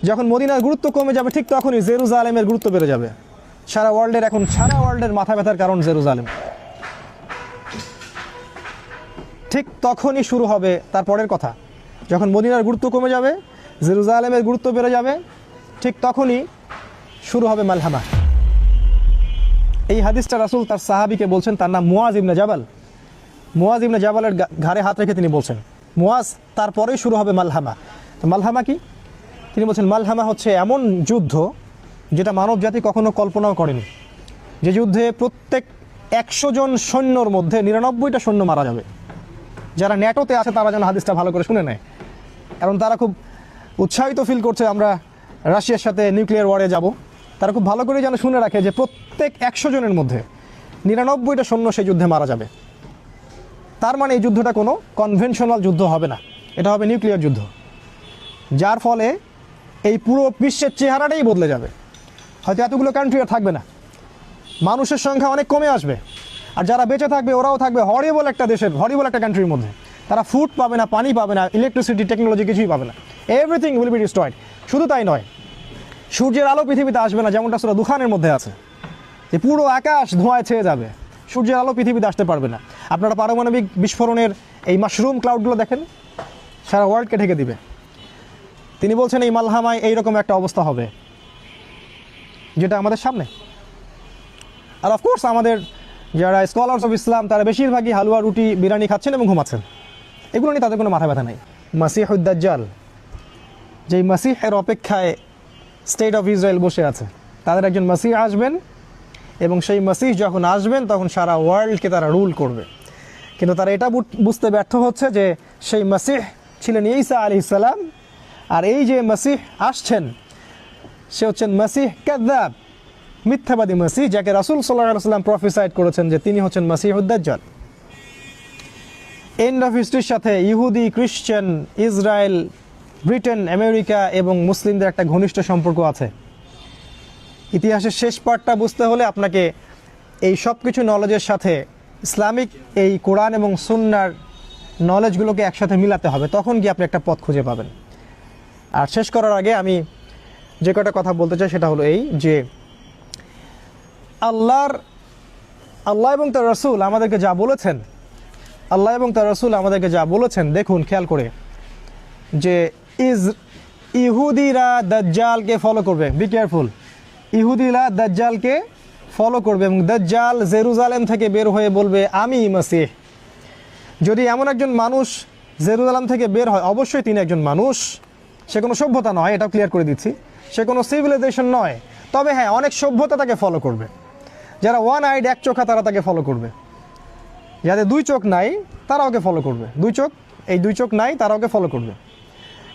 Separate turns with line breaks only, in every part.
যখন মদিনার গুরুত্ব কমে যাবে ঠিক তখনই জেরুজালেমের গুরুত্ব বেড়ে যাবে। সারা ওয়ার্ল্ডের মাথা ব্যথার কারণ জেরুজালেম। ঠিক তখনই শুরু হবে তার পরের কথা, যখন মদিনার গুরুত্ব কমে যাবে, জেরুজালেমের গুরুত্ব বেড়ে যাবে, ঠিক তখনই শুরু হবে মালহামা। এই হাদিসটা রাসূল তার সাহাবীকে বলছেন, তার নাম মুয়াজ ইবনে জাবাল। মুয়াজ ইবনে জাবালের ঘাড়ে হাত রেখে তিনি বলছেন, মুয়াজ, তারপরেই শুরু হবে মালহামা। তো মালহামা কি? তিনি বলছেন, মালহামা হচ্ছে এমন যুদ্ধ যেটা মানব জাতি কখনো কল্পনাও করেনি। যে যুদ্ধে প্রত্যেক 100 জন সৈন্যর মধ্যে 99টা সৈন্য মারা যাবে। যারা ন্যাটোতে আছে তারা যেন হাদিসটা ভালো করে শুনে নেয়, কারণ তারা খুব উৎসাহিত ফিল করছে আমরা রাশিয়ার সাথে নিউক্লিয়ার ওয়ারে যাব। তারা খুব ভালো করে যেন শুনে রাখে যে প্রত্যেক 100 জনের মধ্যে 99টা সৈন্য সেই যুদ্ধে মারা যাবে। তার মানে এই যুদ্ধটা কোনো কনভেনশনাল যুদ্ধ হবে না, এটা হবে নিউক্লিয়ার যুদ্ধ, যার ফলে এই পুরো বিশ্বের চেহারাটাই বদলে যাবে। হয়তো এতগুলো কান্ট্রি আর থাকবে না, মানুষের সংখ্যা অনেক কমে আসবে, আর যারা বেঁচে থাকবে ওরাও থাকবে হরিবল একটা দেশের, হরিবল একটা কান্ট্রির মধ্যে। তারা ফুড পাবে না, পানি পাবে না, ইলেকট্রিসিটি, টেকনোলজি কিছুই পাবে না। Everything will be destroyed. শুধু তাই নয়, সূর্যের আলো পৃথিবীতে আসবে না, যেমনটা সূরা দুখানের মধ্যে আছে যে পুরো আকাশ ধোঁয়ায় ছেয়ে যাবে, সূর্যের আলো পৃথিবীতে আসতে পারবে না। আপনারা পারমাণবিক বিস্ফোরণের এই মাশরুম ক্লাউডগুলো দেখেন, সারা ওয়ার্ল্ডকে ঢেকে দিবে। তিনি বলছেন এই মালহামায় এইরকম একটা অবস্থা হবে যেটা আমাদের সামনে। আর অফকোর্স আমাদের যারা স্কলার্স অফ ইসলাম তারা বেশিরভাগই হালুয়া, রুটি, বিরিয়ানি খাচ্ছেন এবং ঘুমাচ্ছেন, এগুলো নিয়ে তাদের কোনো মাথা ব্যথা নাই। মাসিহুদ দাজ্জাল, যেই মাসিহের অপেক্ষায় স্টেট অফ ইসরায়েল বসে আছে, তাদের একজন মাসিহ আসবেন, এবং সেই মাসিহ যখন আসবেন তখন সারা ওয়ার্ল্ডকে তারা রুল করবে। কিন্তু তারা এটা বুঝতে ব্যর্থ হচ্ছে যে সেই মাসিহ ছিলেন ঈসা আলাইহিস সালাম, আর এই যে মাসিহ আসছেন সে হচ্ছেন মাসিহ কাযযাব, মিথ্যাবাদী মাসিহ, যাকে রাসূল সাল্লাল্লাহু আলাইহি ওয়াসাল্লাম প্রফেসাইড করেছেন যে তিনি হচ্ছেন মাসিহুদ দাজ্জাল। এন্ড অফ হিস্ট্রির সাথে ইহুদি, খ্রিস্টান, ইসরায়েল, ব্রিটেন, আমেরিকা এবং মুসলিমদের একটা ঘনিষ্ঠ সম্পর্ক আছে। ইতিহাসের শেষ পার্টটা বুঝতে হলে আপনাকে এই সব কিছু নলেজের সাথে ইসলামিক এই কোরআন এবং সুন্নাহর নলেজগুলোকে একসাথে মিলাতে হবে, তখন গিয়ে আপনি একটা পথ খুঁজে পাবেন। আর শেষ করার আগে আমি যে কটা কথা বলতে চাই সেটা হলো এই যে আল্লাহ এবং তার রাসূল আমাদেরকে যা বলেছেন, আল্লাহ এবং তার রাসূল আমাদেরকে যা বলেছেন, দেখুন খেয়াল করে, যে ইহুদিরা দাজ্জালকে ফলো করবে। বি কেয়ারফুল, ইহুদিরা দাজ্জালকে ফলো করবে এবং দাজ্জাল জেরুজালেম থেকে বের হয়ে বলবে আমি মাসিহ। যদি এমন একজন মানুষ জেরুজালেম থেকে বের হয়, অবশ্যই তিনি একজন মানুষ, সে কোনো সভ্যতা নয়, এটা ক্লিয়ার করে দিচ্ছি, সে কোনো সিভিলাইজেশন নয়। তবে হ্যাঁ, অনেক সভ্যতা তাকে ফলো করবে। যারা ওয়ান আইড, এক চোখা, তারা তাকে ফলো করবে। যাদের দুই চোখ নাই তারা ওকে ফলো করবে। দুই চোখ নাই তারা ওকে ফলো করবে,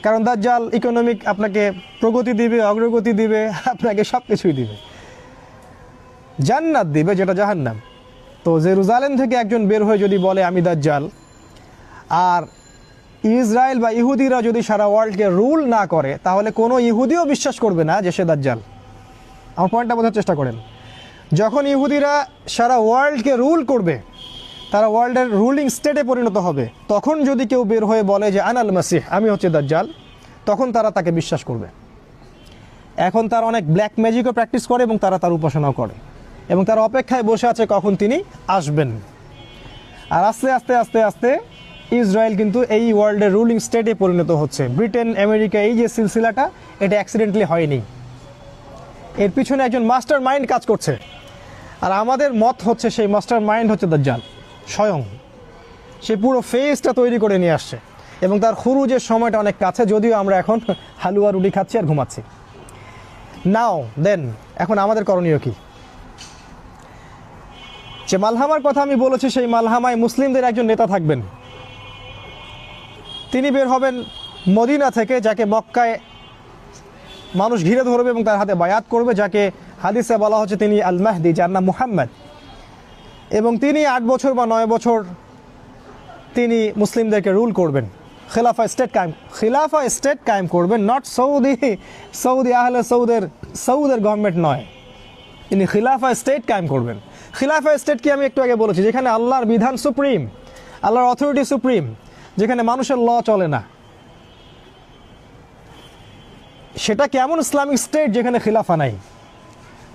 কারণ দাজ্জাল ইকোনমিক আপনাকে প্রগতি দিবে, অগ্রগতি দিবে, আপনাকে সব কিছুই দিবে, জান্নাত দিবে যেটা জাহান্নাম। তো জেরুজালেম থেকে একজন বের হয়ে যদি বলে আমি দাজ্জাল, আর ইসরায়েল বা ইহুদিরা যদি সারা ওয়ার্ল্ডকে রুল না করে, তাহলে কোনো ইহুদিও বিশ্বাস করবে না যে সে দাজ্জাল। আমার পয়েন্টটা বোঝার চেষ্টা করেন। যখন ইহুদিরা সারা ওয়ার্ল্ডকে রুল করবে, তারা ওয়ার্ল্ডের রুলিং স্টেটে পরিণত হবে, তখন যদি কেউ বের হয়ে বলে যে আনাল মাসিহ, আমি হচ্ছে দাজ্জাল, তখন তারা তাকে বিশ্বাস করবে। এখন তারা অনেক ব্ল্যাক ম্যাজিকও প্র্যাকটিস করে এবং তারা তার উপাসনাও করে, এবং তারা অপেক্ষায় বসে আছে কখন তিনি আসবেন। আর আস্তে আস্তে আস্তে আস্তে ইসরায়েল কিন্তু এই ওয়ার্ল্ডের রুলিং স্টেটে পরিণত হচ্ছে। ব্রিটেন, আমেরিকা, এই যে সিলসিলাটা, এটা অ্যাক্সিডেন্টালি হয়নি, এর পিছনে একজন মাস্টার মাইন্ড কাজ করছে। আর আমাদের মত হচ্ছে সেই মাস্টার মাইন্ড হচ্ছে দাজ্জাল স্বয়ং। সে পুরো ফেসটা তৈরি করে নিয়ে আসছে এবং তার খুরুজের সময়টা অনেক কাছে, যদিও আমরা এখন হালুয়া, রুটি খাচ্ছি আর ঘুমাচ্ছি। নাও দেন, এখন আমাদের করণীয় কি? যে মালহামার কথা আমি বলেছি, সেই মালহামায় মুসলিমদের একজন নেতা থাকবেন। তিনি বের হবেন মদিনা থেকে, যাকে মক্কায় মানুষ ঘিরে ধরবে এবং তার হাতে বায়াত করবে, যাকে হাদিসে বলা হচ্ছে তিনি আল মাহদি, যার নাম মুহাম্মদ। এবং তিনি 8 বছর বা 9 বছর তিনি মুসলিমদেরকে রুল করবেন, খিলাফা স্টেট কায়েম করবেন। নট সৌদি আহলে সৌদের গভর্নমেন্ট নয়, তিনি খিলাফা স্টেট কায়েম করবেন। খিলাফা স্টেট কি আমি একটু আগে বলেছি, যেখানে আল্লাহর বিধান সুপ্রিম, আল্লাহর অথরিটি সুপ্রিম, যেখানে মানুষের ল চলে না। সেটা কেমন ইসলামিক স্টেট যেখানে খিলাফা নাই?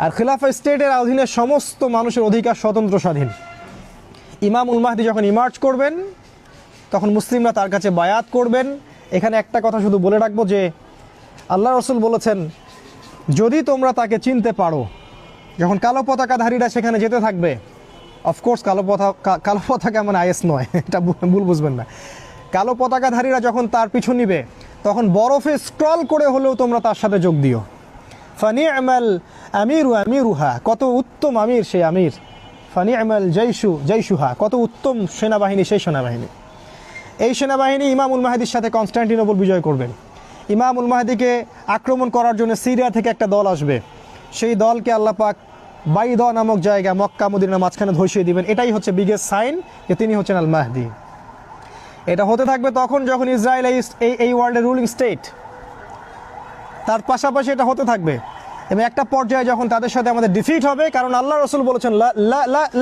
আর খিলাফা স্টেটের অধীনে সমস্ত মানুষের অধিকার স্বতন্ত্র স্বাধীন। ইমামুল মাহদি যখন ইমার্জ করবেন তখন মুসলিমরা তার কাছে বায়াত করবেন। এখানে একটা কথা শুধু বলে রাখবো যে আল্লাহ রসুল বলেছেন, যদি তোমরা তাকে চিনতে পারো, যখন কালো পতাকাধারীরা সেখানে যেতে থাকবে, অফকোর্স কালো পতাকা মানে আইএস নয়, এটা ভুল বুঝবেন না। কালো পতাকাধারীরা যখন তার পিছু নিবে তখন বরফে স্ক্রল করে হলেও তোমরা তার সাথে যোগ দিও। ফানি'মাল আমিরু আমিরুহা, কত উত্তম আমির সেই আমির। ফানি'মাল জাইশুহা, কত উত্তম সেনাবাহিনী সেই সেনাবাহিনী। এই সেনাবাহিনী ইমামুল মাহদির সাথে কনস্টান্টিনোপল বিজয় করবেন। ইমামুল মাহদিকে আক্রমণ করার জন্য সিরিয়া থেকে একটা দল আসবে, সেই দলকে আল্লাহ পাক বাইদ নামক জায়গা মক্কা মদিনার মাঝখানে ধসিয়ে দিবেন। এটাই হচ্ছে বিগেস্ট সাইন যে তিনি হচ্ছেন আল মাহদি। এটা হতে থাকবে তখন যখন ইসরায়েল এই ওয়ার্ল্ডের রুলিং স্টেট, তার পাশাপাশি এটা হতে থাকবে। এবং একটা পর্যায়ে যখন তাদের সাথে আমাদের ডিফিট হবে, কারণ আল্লাহ রসুল বলেছেন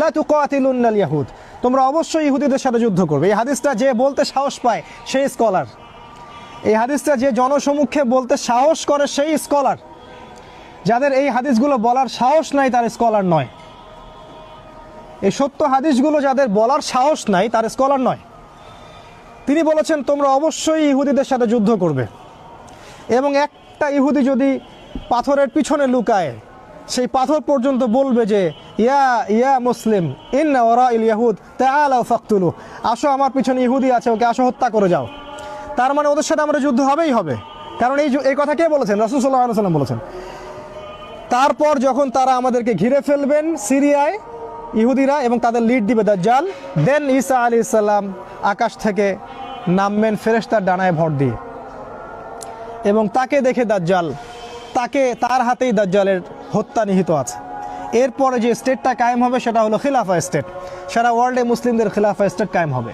লা তুকাতিলুনাল ইয়াহুদ, তোমরা অবশ্যই ইহুদিদের সাথে যুদ্ধ করবে। এই হাদিসটা যে বলতে সাহস পায় সেই স্কলার, এই হাদিসটা যে জনসমক্ষে বলতে সাহস করে সেই স্কলার। যাদের এই হাদিসগুলো বলার সাহস নাই তার স্কলার নয়। এই সত্য হাদিসগুলো যাদের বলার সাহস নাই তার স্কলার নয়। তিনি বলেছেন তোমরা অবশ্যই ইহুদিদের সাথে যুদ্ধ করবে, এবং একটা ইহুদি যদি পাথরের পিছনে লুকায়, সেই পাথর পর্যন্ত বলবে যে ইয়া মুসলিম ইন্না ওয়ারাইল ইয়াহুদ তাআলাউ ফাকতুলু, আসো আমার পিছনে ইহুদি আছে, ওকে আসো হত্যা করে যাও। তার মানে ওদের সাথে আমাদের যুদ্ধ হবেই হবে, কারণ এই কথা কে বলেছেন? রাসূল সাল্লাল্লাহু আলাইহি ওয়াসাল্লাম বলেছেন। তারপর যখন তারা আমাদেরকে ঘিরে ফেলবেন সিরিয়ায় ইহুদিরা, এবং তাদের লিড দিবে দাজ্জাল, দেন ঈসা আলাইহিস সালাম আকাশ থেকে নামবেন ফেরেশতার ডানায় ভর দিয়ে, এবং তাকে দেখে দাজ্জাল, তার হাতেই দাজ্জালের হত্যা নিহিত আছে। এরপরে যে স্টেটটা কায়েম হবে সেটা হলো খিলাফা স্টেট, সারা ওয়ার্ল্ডে মুসলিমদের খিলাফা স্টেট কায়েম হবে।